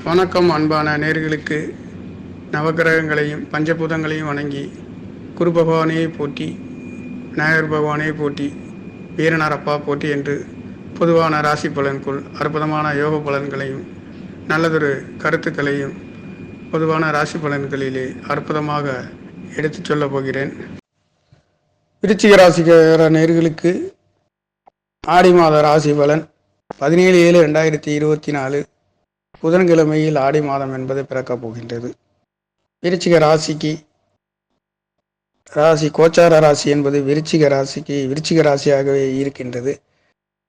வணக்கம் அன்பான நேர்களுக்கு. நவகிரகங்களையும் பஞ்சபூதங்களையும் வணங்கி குரு பகவானையை போற்றி, விநாயகர் பகவானையை போற்றி, வீரனாரப்பா போற்றி என்று பொதுவான ராசி பலனுக்குள் அற்புதமான யோக பலன்களையும் நல்லதொரு கருத்துக்களையும் பொதுவான ராசி பலன்களிலே அற்புதமாக எடுத்து சொல்லப் போகிறேன். விருச்சிக ராசிக்கார நேர்களுக்கு ஆடி மாத ராசி பலன் 17/7/2024 புதன்கிழமையில் ஆடி மாதம் என்பது பிறக்கப் போகின்றது. விருச்சிக ராசிக்கு ராசி கோச்சார ராசி என்பது விருச்சிக ராசிக்கு விருச்சிக ராசியாகவே இருக்கின்றது.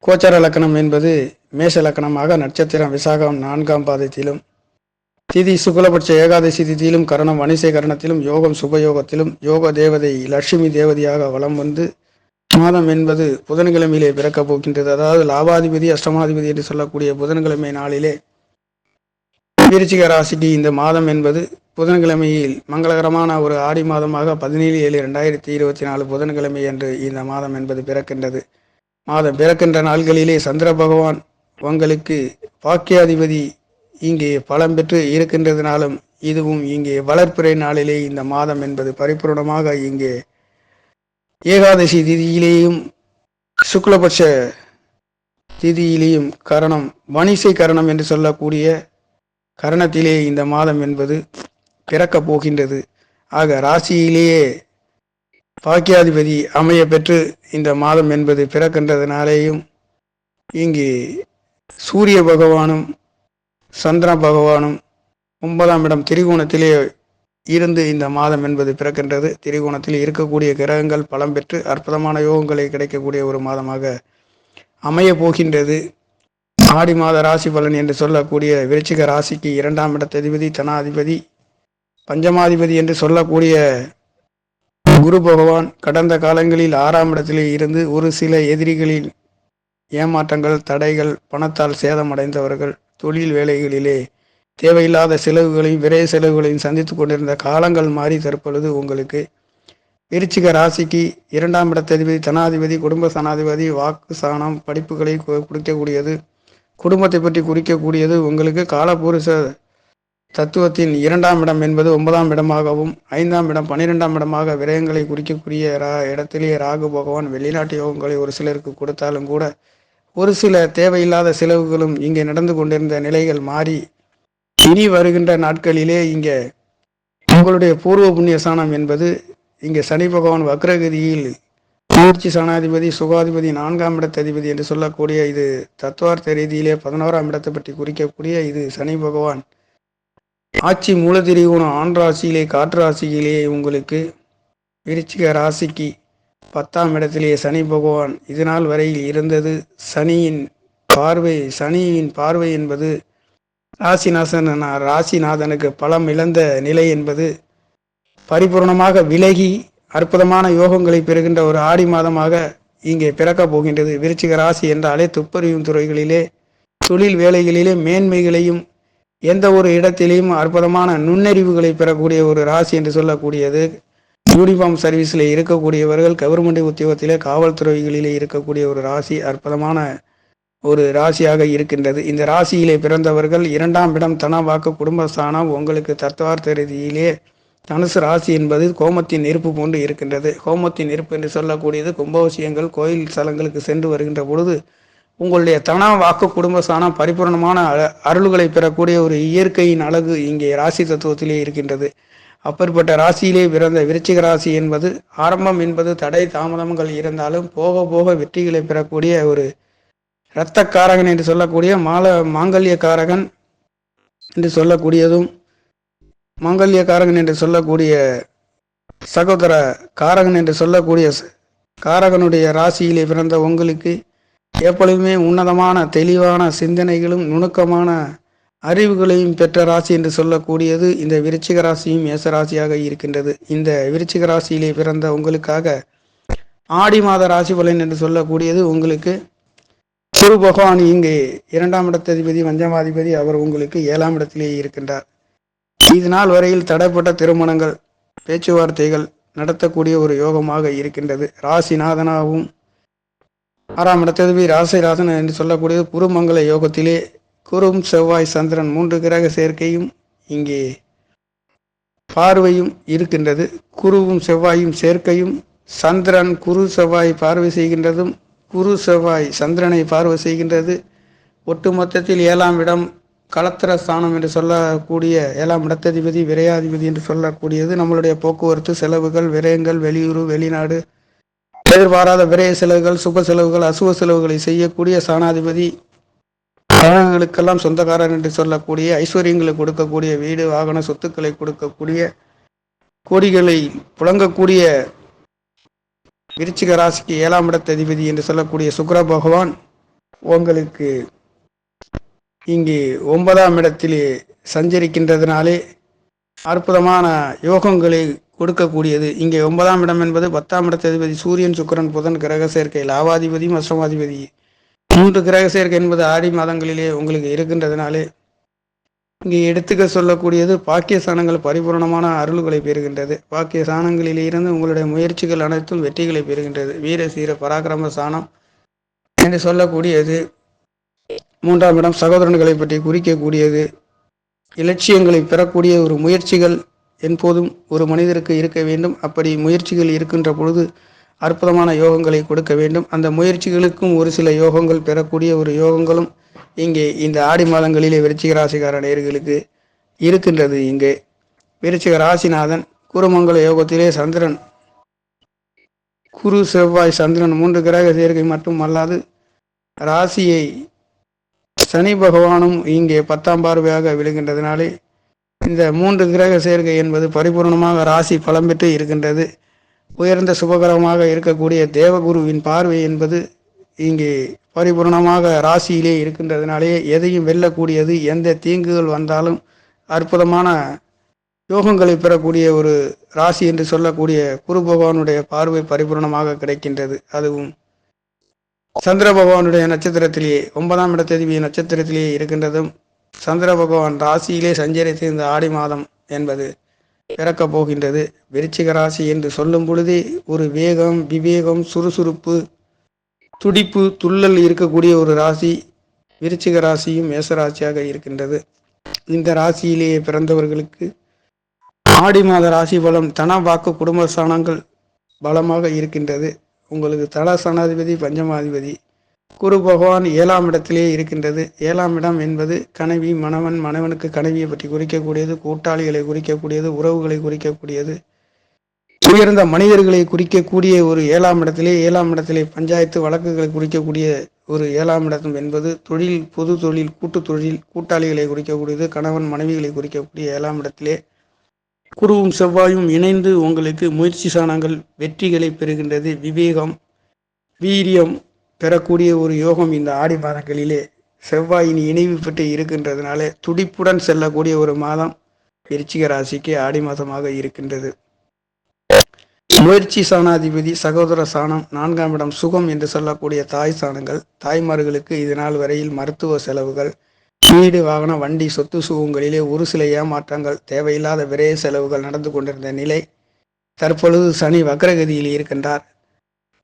கோச்சார லக்கணம் என்பது மேஷ லக்கணமாக நட்சத்திரம் விசாகம் 4ஆம் பாதத்திலும், திதி சுக்லபட்ச ஏகாதசி திதியிலும், கரணம் வணிசை கரணத்திலும், யோகம் சுபயோகத்திலும், யோக தேவதை லட்சுமி தேவதையாக வலம் வந்து மாதம் என்பது புதன்கிழமையிலே பிறக்கப் போகின்றது. அதாவது லாபாதிபதி அஷ்டமாதிபதி என்று சொல்லக்கூடிய புதன்கிழமை நாளிலே விருச்சிக ராசிக்கு இந்த மாதம் என்பது புதன்கிழமையில் மங்களகரமான ஒரு ஆடி மாதமாக 17/7/2024 புதன்கிழமை என்று இந்த மாதம் என்பது பிறக்கின்றது. மாதம் பிறக்கின்ற நாள்களிலே சந்திர பகவான் உங்களுக்கு பாக்கியாதிபதி இங்கே பலம் பெற்று இருக்கின்றதுனாலும், இதுவும் இங்கே வளர்ப்பிறை நாளிலே இந்த மாதம் என்பது பரிபூர்ணமாக இங்கே ஏகாதசி திதியிலேயும் சுக்லபட்ச திதியிலேயும் கரணம் வணிசை கரணம் என்று சொல்லக்கூடிய கரணத்திலே இந்த மாதம் என்பது பிறக்கப் போகின்றது. ஆக ராசியிலேயே பாக்கியாதிபதி அமைய பெற்று இந்த மாதம் என்பது பிறக்கின்றதுனாலேயும் இங்கு சூரிய பகவானும் சந்திர பகவானும் 9ஆம் இடம் திரிகோணத்திலே இருந்து இந்த மாதம் என்பது பிறக்கின்றது. திரிகோணத்தில் இருக்கக்கூடிய கிரகங்கள் பலம் பெற்று அற்புதமான யோகங்களை கிடைக்கக்கூடிய ஒரு மாதமாக அமைய போகின்றது. ஆடி மாத ராசி பலன் என்று சொல்லக்கூடிய விருச்சிக ராசிக்கு 2ஆம் இடத்ததிபதி தனாதிபதி பஞ்சமாதிபதி என்று சொல்லக்கூடிய குரு பகவான் கடந்த காலங்களில் 6ஆம் இடத்திலே இருந்து ஒரு சில எதிரிகளின் ஏமாற்றங்கள், தடைகள், பணத்தால் சேதமடைந்தவர்கள், தொழில் வேலைகளிலே தேவையில்லாத செலவுகளையும் விரைய செலவுகளையும் சந்தித்து கொண்டிருந்த காலங்கள் மாறி தற்பொழுது உங்களுக்கு விருச்சிக ராசிக்கு 2ஆம் இடத்ததிபதி தனாதிபதி குடும்ப சனாதிபதி வாக்கு சாணம் படிப்புகளை கொடுக்கக்கூடியது, குடும்பத்தை பற்றி குறிக்கக்கூடியது. உங்களுக்கு காலபுருஷ தத்துவத்தின் 2ஆம் இடம் என்பது 9ஆம் இடமாகவும், 5ஆம் இடம் 12ஆம் இடமாக விரயங்களை குறிக்கக்கூடிய இடத்திலே ராகு பகவான் வெளிநாட்டு யோகங்களை ஒரு சிலருக்கு கொடுத்தாலும் கூட ஒரு சில தேவையில்லாத செலவுகளும் இங்கே நடந்து கொண்டிருந்த நிலைகள் மாறி இனி வருகின்ற நாட்களிலே இங்கே உங்களுடைய பூர்வ புண்ணிய சாணம் என்பது இங்கே சனி பகவான் வக்ரகதியில் மூர்ச்சி சனாதிபதி சுகாதிபதி 4ஆம் இடத்ததிபதி என்று சொல்லக்கூடிய இது தத்துவார்த்த ரீதியிலே 11ஆம் இடத்தை பற்றி குறிக்கக்கூடிய இது சனி பகவான் ஆட்சி மூலதிரிகோணம் ஆண் ராசியிலே காற்று ராசியிலே உங்களுக்கு விருச்சிக ராசிக்கு 10ஆம் இடத்திலே சனி பகவான் இதனால் வரையில் இருந்தது. சனியின் பார்வை என்பது ராசிநாதனுக்கு பலம் இழந்த நிலை என்பது பரிபூர்ணமாக விலகி அற்புதமான யோகங்களை பெறுகின்ற ஒரு ஆடி மாதமாக இங்கே பிறக்கப் போகின்றது. விருச்சிக ராசி என்றாலே துப்பறியும் துறைகளிலே தொழில் வேலைகளிலே மேன்மைகளையும் எந்த ஒரு இடத்திலேயும் அற்புதமான நுண்ணறிவுகளை பெறக்கூடிய ஒரு ராசி என்று சொல்லக்கூடியது. யூனிஃபார்ம் சர்வீஸில் இருக்கக்கூடியவர்கள், கவர்மெண்ட் உத்தியோகத்திலே காவல்துறைகளிலே இருக்கக்கூடிய ஒரு ராசி அற்புதமான ஒரு ராசியாக இருக்கின்றது. இந்த ராசியிலே பிறந்தவர்கள் 2ஆம் இடம் தன வாக்கு குடும்பஸ்தானம் உங்களுக்கு தத்துவார்த்த ரீதியிலே தனுசு ராசி என்பது கோமத்தின் நெருப்பு போன்று இருக்கின்றது. கோமத்தின் நெருப்பு என்று சொல்லக்கூடியது கும்பாபிஷேகங்கள் கோயில் ஸ்தலங்களுக்கு சென்று வருகின்ற பொழுது உங்களுடைய தன வாக்கு குடும்பஸ்தானம் பரிபூர்ணமான அருள்களை பெறக்கூடிய ஒரு இயற்கையின் அழகு இங்கே ராசி தத்துவத்திலே இருக்கின்றது. அப்பேற்பட்ட ராசியிலே பிறந்த விருச்சிக ராசி என்பது ஆரம்பம் என்பது தடை தாமதங்கள் இருந்தாலும் போக போக வெற்றிகளை பெறக்கூடிய ஒரு இரத்த காரகன் என்று சொல்லக்கூடிய மாங்கல்ய காரகன் என்று சொல்லக்கூடியதும், மாங்கல்ய காரகன் என்று சொல்லக்கூடிய சகோதர காரகன் என்று சொல்லக்கூடிய காரகனுடைய ராசியிலே பிறந்த உங்களுக்கு எப்பொழுதுமே உன்னதமான தெளிவான சிந்தனைகளும் நுணுக்கமான அறிவுகளையும் பெற்ற ராசி என்று சொல்லக்கூடியது இந்த விருச்சிக ராசியும் மேசராசியாக இருக்கின்றது. இந்த விருச்சிக ராசியிலே பிறந்த உங்களுக்காக ஆடி மாத ராசி பலன் என்று சொல்லக்கூடியது உங்களுக்கு குரு பகவான் இங்கே 2ஆம் இடத்ததிபதி பஞ்சமாதிபதி அவர் உங்களுக்கு 7ஆம் இடத்திலேயே இருக்கின்றார். இது நாள் வரையில் தடைப்பட்ட திருமணங்கள் பேச்சுவார்த்தைகள் நடத்தக்கூடிய ஒரு யோகமாக இருக்கின்றது. ராசிநாதனாகவும் 6ஆம் இடத்ததிபதி ராசிராசன் என்று சொல்லக்கூடியது குருமங்கல யோகத்திலே குரும் செவ்வாய் சந்திரன் 3 கிரக சேர்க்கையும் இங்கே பார்வையும் இருக்கின்றது. குருவும் செவ்வாயும் சேர்க்கையும் சந்திரன் குரு செவ்வாய் பார்வை செய்கின்றதும் குரு செவ்வாய் சந்திரனை பார்வை செய்கின்றது. ஒட்டுமொத்தத்தில் 7ஆம் இடம் களத்திர ஸ்தானம் என்று சொல்லக்கூடிய 7ஆம் இடத்ததிபதி விரையாதிபதி என்று சொல்லக்கூடியது நம்மளுடைய போக்குவரத்து செலவுகள், விரயங்கள், வெளியூர், வெளிநாடு, எதிர்பாராத விரய செலவுகள், சுப செலவுகள், அசுப செலவுகளை செய்யக்கூடிய ஸ்தானாதிபதி, அழகுகளுக்கெல்லாம் சொந்தக்காரர் என்று சொல்லக்கூடிய ஐஸ்வர்யங்களை கொடுக்கக்கூடிய, வீடு வாகன சொத்துக்களை கொடுக்கக்கூடிய, கோடிகளை புழங்கக்கூடிய விருச்சிக ராசிக்கு 7ஆம் இடத்ததிபதி என்று சொல்லக்கூடிய சுக்கிர பகவான் உங்களுக்கு இங்கே 9ஆம் இடத்திலே சஞ்சரிக்கின்றதுனாலே அற்புதமான யோகங்களை கொடுக்கக்கூடியது. இங்கே 9ஆம் இடம் என்பது 10ஆம் இடத்ததிபதி சூரியன், சுக்கிரன், புதன் கிரக சேர்க்கை, லாவாதிபதியும் அஷ்டமாதிபதி 3 கிரக சேர்க்கை என்பது ஆடி மாதங்களிலே உங்களுக்கு இருக்கின்றதுனாலே இங்கே எடுத்துக்க சொல்லக்கூடியது பாக்கிய சாணங்கள் பரிபூர்ணமான அருள்களை பெறுகின்றது. பாக்கிய சாணங்களிலே இருந்து உங்களுடைய முயற்சிகள் அனைத்தும் வெற்றிகளை பெறுகின்றது. வீர சீர பராக்கிரம சாணம் என்று சொல்லக்கூடியது 3ஆம் இடம் சகோதரன்களை பற்றி குறிக்கக்கூடியது. இலட்சியங்களை பெறக்கூடிய ஒரு முயற்சிகள் எப்போதும் ஒரு மனிதருக்கு இருக்க வேண்டும். அப்படி முயற்சிகள் இருக்கின்ற பொழுது அற்புதமான யோகங்களை கொடுக்க வேண்டும். அந்த முயற்சிகளுக்கும் ஒரு சில யோகங்கள் பெறக்கூடிய ஒரு யோகங்களும் இங்கே இந்த ஆடி மாதங்களிலே விருச்சிக ராசிக்கார நேயர்களுக்கு இருக்கின்றது. இங்கே விருச்சிக ராசிநாதன் குருமங்கல யோகத்திலே சந்திரன் குரு செவ்வாய் சந்திரன் 3 கிரக சேர்க்கை மட்டும் அல்லாது ராசியை சனி பகவானும் இங்கே 10ஆம் பார்வையாக விழுகின்றதுனாலே இந்த 3 கிரக சேர்க்கை என்பது பரிபூர்ணமாக ராசி பலம் பெற்று இருக்கின்றது. உயர்ந்த சுபகரமாக இருக்கக்கூடிய தேவகுருவின் பார்வை என்பது இங்கே பரிபூர்ணமாக ராசியிலே இருக்கின்றதுனாலே எதையும் வெல்லக்கூடியது. எந்த தீங்குகள் வந்தாலும் அற்புதமான யோகங்களை பெறக்கூடிய ஒரு ராசி என்று சொல்லக்கூடிய குரு பகவானுடைய பார்வை பரிபூர்ணமாக கிடைக்கின்றது. அதுவும் சந்திர பகவானுடைய நட்சத்திரத்திலேயே 9ஆம் இடத்ததிபதி நட்சத்திரத்திலேயே இருக்கின்றதும் சந்திர பகவான் ராசியிலே சஞ்சரித்து இந்த ஆடி மாதம் என்பது பிறக்கப் போகின்றது. விருச்சிக ராசி என்று சொல்லும் பொழுதே ஒரு வேகம், விவேகம், சுறுசுறுப்பு, துடிப்பு, துள்ளல் இருக்கக்கூடிய ஒரு ராசி விருச்சிக ராசியும் மேசராசியாக இருக்கின்றது. இந்த ராசியிலேயே பிறந்தவர்களுக்கு ஆடி மாத ராசி பலம் தன வாக்கு குடும்ப ஸ்தானங்கள் பலமாக இருக்கின்றது. உங்களுக்கு தல ஸ்தானாதிபதி பஞ்சமாதிபதி குரு பகவான் 7ஆம் இடத்திலே இருக்கின்றது. 7ஆம் இடம் என்பது கனவி, மணவன், மணவனுக்கு கனவியை பற்றி குறிக்கக்கூடியது, கூட்டாளிகளை குறிக்கக்கூடியது, உறவுகளை குறிக்கக்கூடியது, உயர்ந்த மனிதர்களை குறிக்கக்கூடிய ஒரு 7ஆம் இடத்திலே 7ஆம் இடத்திலே பஞ்சாயத்து வழக்குகளை குறிக்கக்கூடிய ஒரு 7ஆம் இடம் என்பது தொழில், பொது தொழில், கூட்டு தொழில், கூட்டாளிகளை குறிக்கக்கூடியது, கணவன் மனைவிகளை குறிக்கக்கூடிய 7ஆம் இடத்திலே குருவும் செவ்வாயும் இணைந்து உங்களுக்கு முயற்சி சாணங்கள் வெற்றிகளை பெறுகின்றது. விவேகம், வீரியம் பெறக்கூடிய ஒரு யோகம் இந்த ஆடி மாதங்களிலே செவ்வாயின் இணைவு பெற்று இருக்கின்றதுனாலே துடிப்புடன் செல்லக்கூடிய ஒரு மாதம் விருச்சிக ராசிக்கு ஆடி மாதமாக இருக்கின்றது. முயற்சி சாணாதிபதி சகோதர சாணம் 4ஆம் இடம் சுகம் என்று சொல்லக்கூடிய தாய் சாணங்கள், தாய்மார்களுக்கு இதனால் வரையில் மருத்துவ செலவுகள், வீடு வாகன வண்டி சொத்து சுகங்களிலே ஒரு சில ஏமாற்றங்கள், தேவையில்லாத விரைய செலவுகள் நடந்து கொண்டிருந்த நிலை தற்பொழுது சனி வக்ரகதியில் இருக்கின்றார்.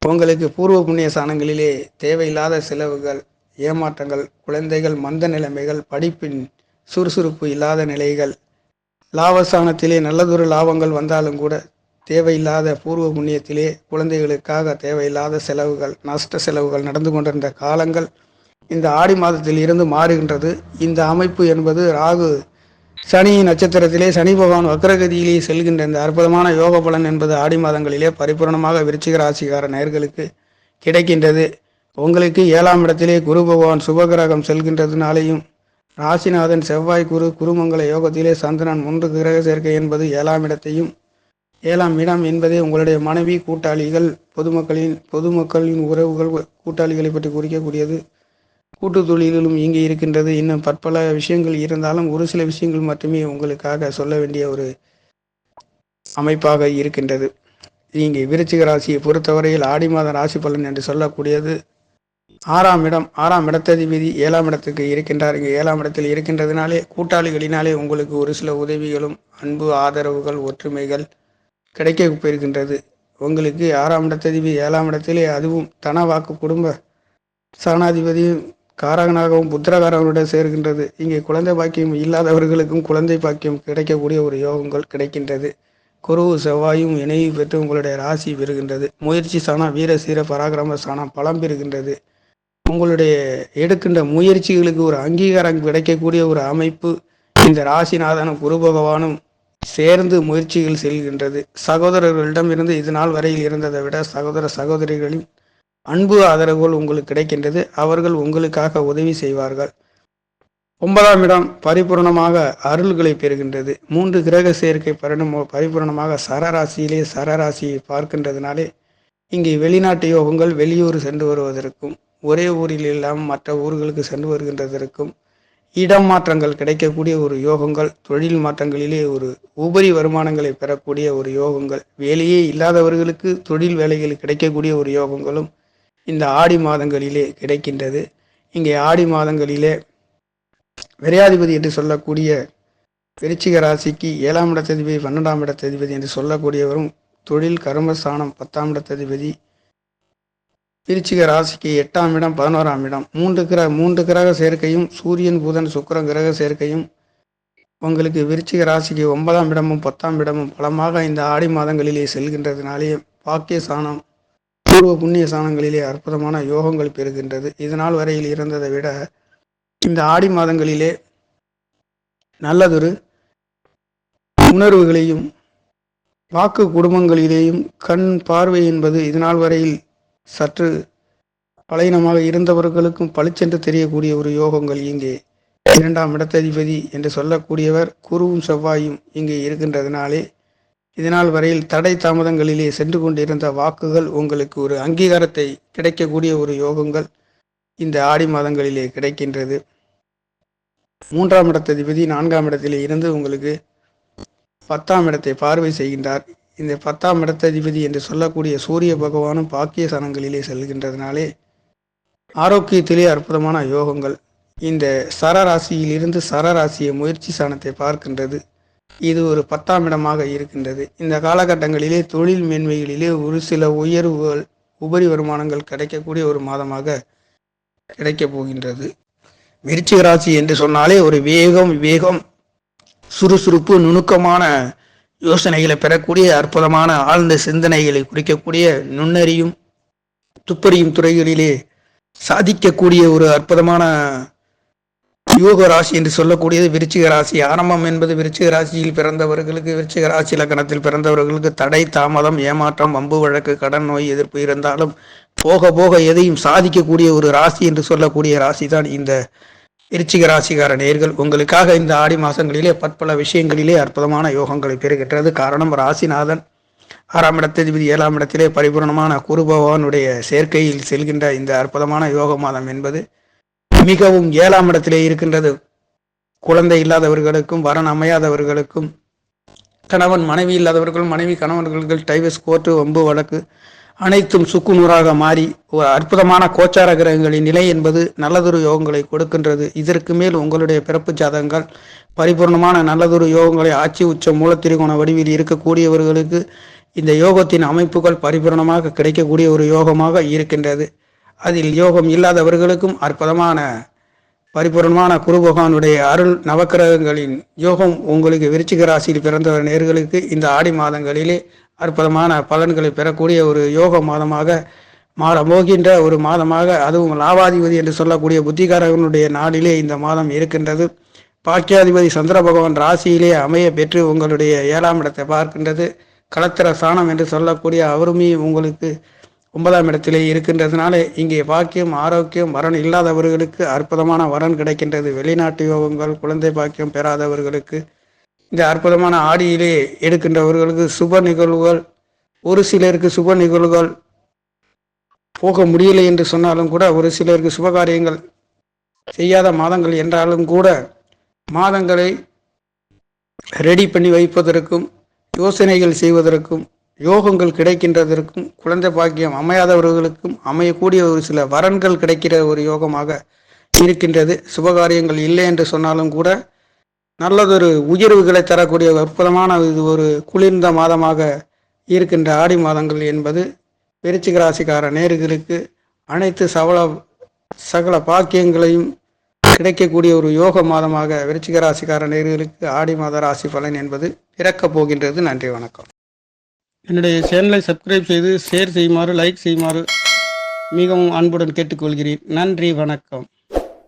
உங்களுக்கு பூர்வ புண்ணிய சாணங்களிலே தேவையில்லாத செலவுகள், ஏமாற்றங்கள், குழந்தைகள் மந்த நிலைமைகள், படிப்பின் சுறுசுறுப்பு இல்லாத நிலைகள், லாபஸ்தானத்திலே நல்லதொரு லாபங்கள் வந்தாலும் கூட தேவையில்லாத பூர்வ புண்ணியத்திலே குழந்தைகளுக்காக தேவையில்லாத செலவுகள், நஷ்ட செலவுகள் நடந்து கொண்டிருந்த காலங்கள் இந்த ஆடி மாதத்தில் இருந்து மாறுகின்றது. இந்த அமைப்பு என்பது ராகு சனி நட்சத்திரத்திலே சனி பகவான் வக்ரகதியிலே செல்கின்ற இந்த அற்புதமான யோக பலன் என்பது ஆடி மாதங்களிலே பரிபூர்ணமாக விருச்சிக ராசிக்கார நேயர்களுக்கு கிடைக்கின்றது. உங்களுக்கு 7ஆம் இடத்திலே குரு பகவான் சுபகிரகம் செல்கின்றதுனாலேயும் ராசிநாதன் செவ்வாய் குரு குருமங்கல யோகத்திலே சந்திரன் 3 கிரக சேர்க்கை என்பது 7ஆம் இடத்தையும் 7ஆம் இடம் என்பதே உங்களுடைய மனைவி, கூட்டாளிகள், பொதுமக்களின் உறவுகள், கூட்டாளிகளை பற்றி குறிக்கக்கூடியது. கூட்டு தொழில்களும் இங்கே இருக்கின்றது. இன்னும் பற்பல விஷயங்கள் இருந்தாலும் ஒரு சில விஷயங்கள் மட்டுமே உங்களுக்காக சொல்ல வேண்டிய ஒரு அமைப்பாக இருக்கின்றது. இங்கே விருச்சிக ராசியை பொறுத்தவரையில் ஆடி மாத ராசி பலன் என்று சொல்லக்கூடியது 6ஆம் இடம், 6ஆம் இடத்ததிபதி 7ஆம் இடத்துக்கு இருக்கின்றார். இங்கே 7ஆம் இடத்தில் இருக்கின்றதுனாலே கூட்டாளிகளினாலே உங்களுக்கு ஒரு சில உதவிகளும், அன்பு, ஆதரவுகள், ஒற்றுமைகள் கிடைக்க பெறுகின்றது. உங்களுக்கு 6ஆம் இடத்ததிபதி 7ஆம் இடத்திலே அதுவும் தன வாக்கு குடும்ப ஸ்தானாதிபதியும் காரகனாகவும் புத்திரகாரகனுடன் சேர்கின்றது. இங்கே குழந்தை பாக்கியம் இல்லாதவர்களுக்கும் குழந்தை பாக்கியம் கிடைக்கக்கூடிய ஒரு யோகங்கள் கிடைக்கின்றது. குருவு செவ்வாயும் இணைவு பெற்று உங்களுடைய ராசி பெறுகின்றது. முயற்சி சாணம் வீர சீர பராக்கிரம சாணம் பலம் பெறுகின்றது. உங்களுடைய எடுக்கின்ற முயற்சிகளுக்கு ஒரு அங்கீகாரம் கிடைக்கக்கூடிய ஒரு அமைப்பு இந்த ராசிநாதனும் குரு பகவானும் சேர்ந்து முயற்சிகள் செல்கின்றது. சகோதரர்களிடம் இருந்து இது நாள் வரையில் இருந்ததை விட சகோதர சகோதரிகளின் அன்பு ஆதரவுகள் உங்களுக்கு கிடைக்கின்றது. அவர்கள் உங்களுக்காக உதவி செய்வார்கள். 9ஆம் இடம் பரிபூர்ணமாக அருள்களை பெறுகின்றது. 3 கிரக சேர்க்கை பரிபூர்ணமாக சரராசியிலே சரராசியை பார்க்கின்றதுனாலே இங்கே வெளிநாட்டு யோகங்கள் வெளியூர் சென்று வருவதற்கும் ஒரே ஊரில் இல்லாமல் மற்ற ஊர்களுக்கு சென்று வருகின்றதற்கும் இடம் மாற்றங்கள் கிடைக்கக்கூடிய ஒரு யோகங்கள், தொழில் மாற்றங்களிலே ஒரு உபரி வருமானங்களை பெறக்கூடிய ஒரு யோகங்கள், வேலையே இல்லாதவர்களுக்கு தொழில் வேலைகள் கிடைக்கக்கூடிய ஒரு யோகங்களும் இந்த ஆடி மாதங்களிலே கிடைக்கின்றது. இங்கே ஆடி மாதங்களிலே விரையாதிபதி என்று சொல்லக்கூடிய விருச்சிக ராசிக்கு 7ஆம் இடத்ததிபதி 12ஆம் இடத்ததிபதி என்று சொல்லக்கூடியவரும் தொழில் கர்மஸ்தானம் 10ஆம் இடத்ததிபதி, விருச்சிக ராசிக்கு 8ஆம் இடம் 11ஆம் இடம், மூன்று கிரக சேர்க்கையும் சூரியன் புதன் சுக்கிரன் கிரக சேர்க்கையும் உங்களுக்கு விருச்சிக ராசிக்கு 9ஆம் இடமும் 10ஆம் இடமும் பலமாக இந்த ஆடி மாதங்களிலே செல்கின்றதுனாலே பாக்கிய சாணம் பூர்வ புண்ணிய சாணங்களிலே அற்புதமான யோகங்கள் பெறுகின்றது. இதனால் வரையில் இருந்ததை விட இந்த ஆடி மாதங்களிலே நல்லதொரு உணர்வுகளையும் வாக்கு குடும்பங்களிலேயும் கண் பார்வை என்பது இதனால் வரையில் சற்று பலவீனமாக இருந்தவர்களுக்கும் பளிச்சென்று தெரியக்கூடிய ஒரு யோகங்கள் இங்கே 2ஆம் இடத்ததிபதி என்று சொல்லக்கூடியவர் குருவும் செவ்வாயும் இங்கே இருக்கின்றதுனாலே இதனால் வரையில் தடை தாமதங்களிலே சென்று கொண்டிருந்த வாக்குகள் உங்களுக்கு ஒரு அங்கீகாரத்தை கிடைக்கக்கூடிய ஒரு யோகங்கள் இந்த ஆடி மாதங்களிலே கிடைக்கின்றது. 3ஆம் இடத்ததிபதி 4ஆம் இடத்திலே இருந்து உங்களுக்கு 10ஆம் இடத்தை பார்வை செய்கின்றார். இந்த 10ஆம் இடத்ததிபதி என்று சொல்லக்கூடிய சூரிய பகவானும் பாக்கிய சனங்களிலே செல்கின்றதுனாலே ஆரோக்கியத்திலே அற்புதமான யோகங்கள். இந்த சரராசியில் இருந்து சரராசிய முயற்சி சாணத்தை பார்க்கின்றது. இது ஒரு 10ஆம் இடமாக இருக்கின்றது. இந்த காலகட்டங்களிலே தொழில் மேன்மைகளிலே ஒரு சில உயர்வுகள் உபரி வருமானங்கள் கிடைக்கக்கூடிய ஒரு மாதமாக கிடைக்கப் போகின்றது. விருச்சிக ராசி என்று சொன்னாலே ஒரு வேகம் சுறுசுறுப்பு நுணுக்கமான யோசனைகளை பெறக்கூடிய அற்புதமான ஆழ்ந்த சிந்தனைகளை குறிக்கக்கூடிய நுண்ணறியும் துப்பறியும் துறைகளிலே சாதிக்கக்கூடிய ஒரு அற்புதமான யோக ராசி என்று சொல்லக்கூடியது விருச்சிக ராசி. ஆரம்பம் என்பது விருச்சிக ராசியில் பிறந்தவர்களுக்கு, விருச்சிக ராசி லக்னத்தில் பிறந்தவர்களுக்கு தடை தாமதம் ஏமாற்றம் வம்பு வழக்கு கடன் நோய் எதிர்ப்பு இருந்தாலும் போக போக எதையும் சாதிக்கக்கூடிய ஒரு ராசி என்று சொல்லக்கூடிய ராசி தான் இந்த விருச்சிக ராசிக்கார நேயர்கள். உங்களுக்காக இந்த ஆடி மாதங்களிலே பற்பல விஷயங்களிலே அற்புதமான யோகங்களை பெறுகின்றது. காரணம் ராசிநாதன் 6ஆம் இடத்ததிபதி 7ஆம் இடத்திலே பரிபூர்ணமான குரு பகவானுடைய சேர்க்கையில் செல்கின்ற இந்த அற்புதமான யோக மாதம் என்பது மிகவும் 7ஆம் இடத்திலே இருக்கின்றது. குழந்தை இல்லாதவர்களுக்கும் வரன் அமையாதவர்களுக்கும் கணவன் மனைவி இல்லாதவர்கள் மனைவி கணவன்கள் டைவர்ஸ் கோர்ட்டு வம்பு வழக்கு அனைத்தும் சுக்குநூறாக மாறி ஒரு அற்புதமான கோச்சார கிரகங்களின் நிலை என்பது நல்லதொரு யோகங்களை கொடுக்கின்றது. இதற்கு மேல் உங்களுடைய பிறப்பு ஜாதகங்கள் பரிபூர்ணமான நல்லதொரு யோகங்களை ஆட்சி உச்ச மூலத்திரிகோண வடிவில் இருக்கக்கூடியவர்களுக்கு இந்த யோகத்தின் அமைப்புகள் பரிபூர்ணமாக கிடைக்கக்கூடிய ஒரு யோகமாக இருக்கின்றது. அதில் யோகம் இல்லாதவர்களுக்கும் அற்புதமான பரிபூர்ணமான குரு பகவானுடைய அருள் நவக்கிரகங்களின் யோகம் உங்களுக்கு விருச்சிக ராசியில் பிறந்தவர் நேர்களுக்கு இந்த ஆடி மாதங்களிலே அற்புதமான பலன்களை பெறக்கூடிய ஒரு யோக மாதமாக மாறப்போகின்ற ஒரு மாதமாக, அதுவும் லாபாதிபதி என்று சொல்லக்கூடிய புத்திகாரகனுடைய நாளிலே இந்த மாதம் இருக்கின்றது. பாக்கியாதிபதி சந்திர பகவான் ராசியிலே அமைய பெற்று உங்களுடைய 7ஆம் இடத்தை பார்க்கின்றது. களத்திர சாணம் என்று சொல்லக்கூடிய அவருமே உங்களுக்கு 9ஆம் இடத்திலே இருக்கின்றதுனால இங்கே பாக்கியம் ஆரோக்கியம் வரன் இல்லாதவர்களுக்கு அற்புதமான வரன் கிடைக்கின்றது. வெளிநாட்டு யோகங்கள் குழந்தை பாக்கியம் பெறாதவர்களுக்கு இந்த அற்புதமான ஆடியிலே எடுக்கின்றவர்களுக்கு சுப நிகழ்வுகள், ஒரு சிலருக்கு சுப நிகழ்வுகள் போக முடியலை என்று சொன்னாலும் கூட ஒரு சிலருக்கு சுபகாரியங்கள் செய்யாத மாதங்கள் என்றாலும் கூட மாதங்களை ரெடி பண்ணி வைப்பதற்கும் யோசனைகள் செய்வதற்கும் யோகங்கள் கிடைக்கின்றதற்கும் குழந்தை பாக்கியம் அமையாதவர்களுக்கும் அமையக்கூடிய ஒரு சில வரன்கள் கிடைக்கிற ஒரு யோகமாக இருக்கின்றது. சுபகாரியங்கள் இல்லை என்று சொன்னாலும் கூட நல்லதொரு உயர்வுகளை தரக்கூடிய அற்புதமான இது ஒரு குளிர்ந்த மாதமாக இருக்கின்ற ஆடி மாதங்கள் என்பது விருச்சிக ராசிக்கார நேயர்களுக்கு அனைத்து சகல சகல பாக்கியங்களையும் கிடைக்கக்கூடிய ஒரு யோக மாதமாக விருச்சிக ராசிக்கார நேயர்களுக்கு ஆடி மாத ராசி பலன் என்பது பிறக்கப் போகின்றது. நன்றி, வணக்கம். என்னுடைய சேனலை சப்ஸ்கிரைப் செய்து ஷேர் செய்யுமாறு, லைக் செய்யுமாறு மிகவும் அன்புடன் கேட்டுக்கொள்கிறேன். நன்றி, வணக்கம்.